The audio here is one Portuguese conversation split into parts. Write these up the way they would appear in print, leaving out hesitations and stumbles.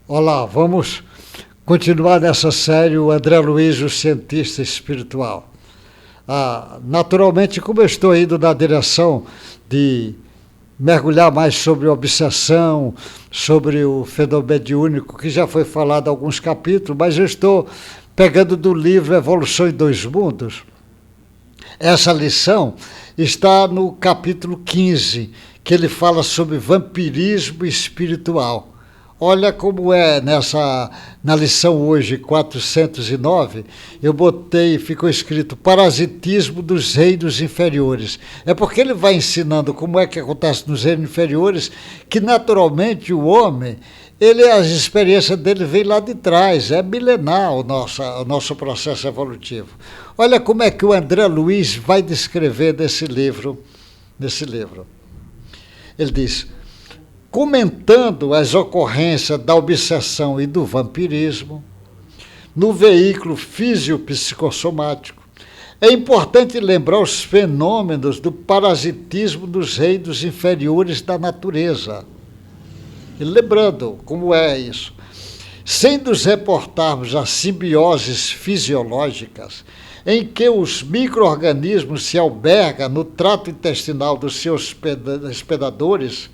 Olá, vamos continuar nessa série o André Luiz, o cientista espiritual. Naturalmente, como eu estou indo na direção de mergulhar mais sobre obsessão, sobre o fenômeno mediúnico, que já foi falado em alguns capítulos, mas eu estou pegando do livro Evolução em Dois Mundos. Essa lição está no capítulo 15, que ele fala sobre vampirismo espiritual. Olha como é na lição hoje, 409, eu botei, ficou escrito parasitismo dos reinos inferiores. É porque ele vai ensinando como é que acontece nos reinos inferiores, que naturalmente o homem, as experiências dele vêm lá de trás, é milenar o nosso processo evolutivo. Olha como é que o André Luiz vai descrever nesse livro. Ele diz: comentando as ocorrências da obsessão e do vampirismo no veículo fisiopsicossomático, é importante lembrar os fenômenos do parasitismo dos reinos inferiores da natureza. E lembrando como é isso, sem nos reportarmos às simbioses fisiológicas em que os micro-organismos se albergam no trato intestinal dos seus hospedadores,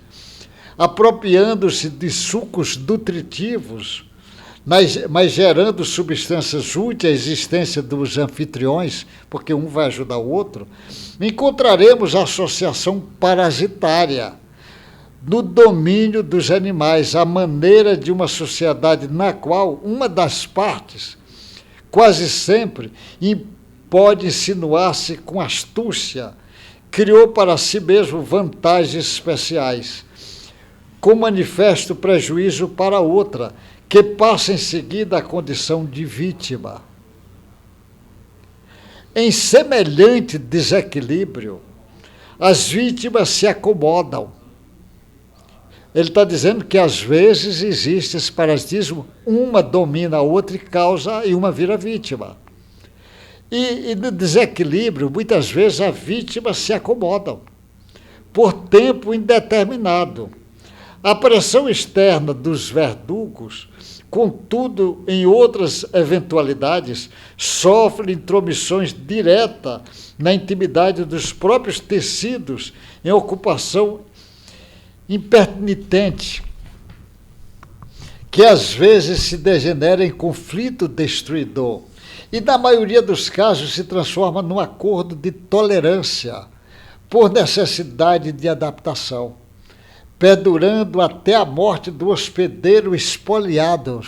apropriando-se de sucos nutritivos, mas gerando substâncias úteis à existência dos anfitriões, porque um vai ajudar o outro, encontraremos a associação parasitária no domínio dos animais, a maneira de uma sociedade na qual uma das partes, quase sempre, pode insinuar-se com astúcia, criou para si mesmo vantagens especiais, com manifesto prejuízo para outra, que passa em seguida à condição de vítima. Em semelhante desequilíbrio, as vítimas se acomodam. Ele está dizendo que às vezes existe esse parasitismo, uma domina a outra e uma vira vítima. E no desequilíbrio, muitas vezes as vítimas se acomodam por tempo indeterminado. A pressão externa dos verdugos, contudo, em outras eventualidades, sofre intromissões diretas na intimidade dos próprios tecidos em ocupação impertinente, que às vezes se degenera em conflito destruidor e, na maioria dos casos, se transforma num acordo de tolerância por necessidade de adaptação, perdurando até a morte do hospedeiro espoliado,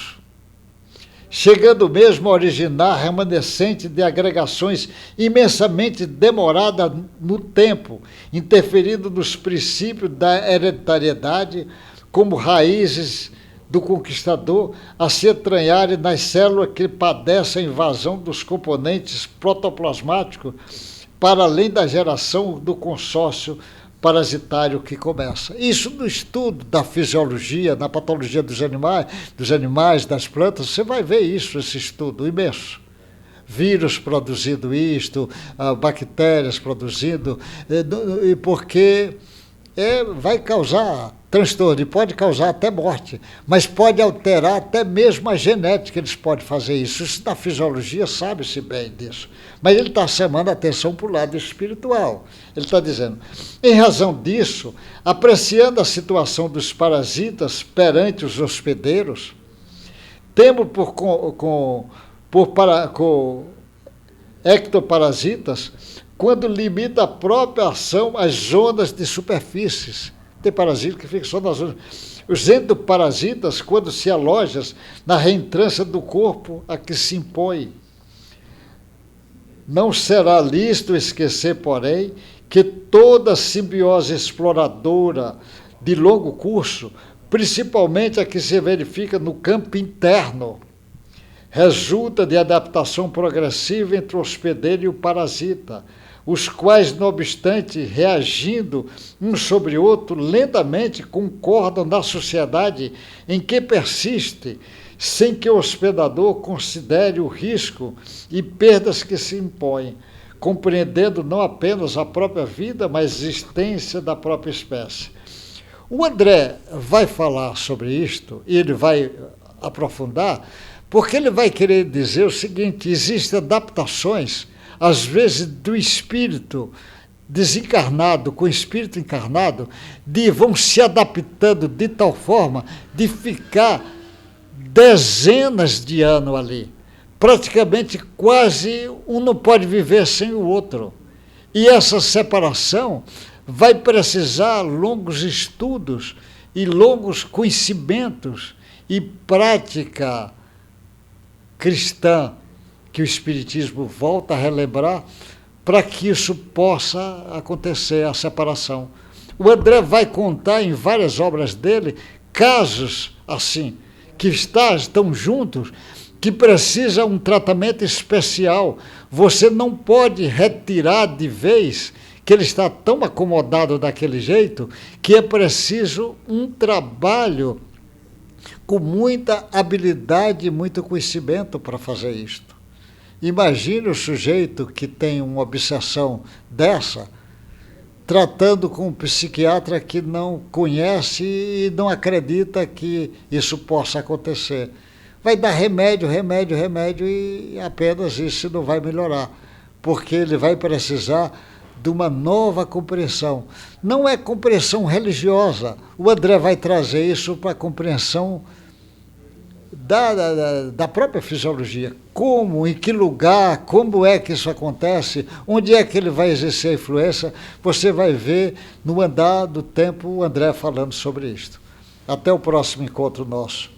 chegando mesmo a originar remanescente de agregações imensamente demoradas no tempo, interferindo nos princípios da hereditariedade como raízes do conquistador, a se entranharem nas células que padecem a invasão dos componentes protoplasmáticos, para além da geração do consórcio parasitário que começa. Isso no estudo da fisiologia, na patologia dos animais, das plantas, você vai ver isso, esse estudo imenso. Vírus produzindo isto, bactérias produzindo, porque vai causar transtorno e pode causar até morte, mas pode alterar até mesmo a genética, eles podem fazer isso. Isso na fisiologia sabe-se bem disso. Mas ele está chamando a atenção para o lado espiritual. Ele está dizendo, em razão disso, apreciando a situação dos parasitas perante os hospedeiros, temos por ectoparasitas, quando limita a própria ação às zonas de superfícies. Tem parasita que fica só nas zonas. Os endoparasitas, quando se alojam na reentrância do corpo a que se impõe. Não será lícito esquecer, porém, que toda simbiose exploradora de longo curso, principalmente a que se verifica no campo interno, resulta de adaptação progressiva entre o hospedeiro e o parasita, os quais, não obstante, reagindo um sobre o outro, lentamente concordam na sociedade em que persiste, sem que o hospedador considere o risco e perdas que se impõem, compreendendo não apenas a própria vida, mas a existência da própria espécie. O André vai falar sobre isto, e ele vai aprofundar, porque ele vai querer dizer o seguinte: existem adaptações, às vezes, do espírito desencarnado com o espírito encarnado, vão se adaptando de tal forma de ficar dezenas de anos ali. Praticamente quase um não pode viver sem o outro. E essa separação vai precisar longos estudos e longos conhecimentos e prática cristã que o Espiritismo volta a relembrar para que isso possa acontecer, a separação. O André vai contar em várias obras dele casos assim, que estão juntos, que precisam um tratamento especial. Você não pode retirar de vez que ele está tão acomodado daquele jeito que é preciso um trabalho com muita habilidade e muito conhecimento para fazer isto. Imagine o sujeito que tem uma obsessão dessa, tratando com um psiquiatra que não conhece e não acredita que isso possa acontecer. Vai dar remédio, remédio, remédio e apenas isso não vai melhorar, porque ele vai precisar de uma nova compreensão. Não é compreensão religiosa. O André vai trazer isso para a compreensão da própria fisiologia. Como, em que lugar, como é que isso acontece, onde é que ele vai exercer a influência, você vai ver no andar do tempo o André falando sobre isto. Até o próximo encontro nosso.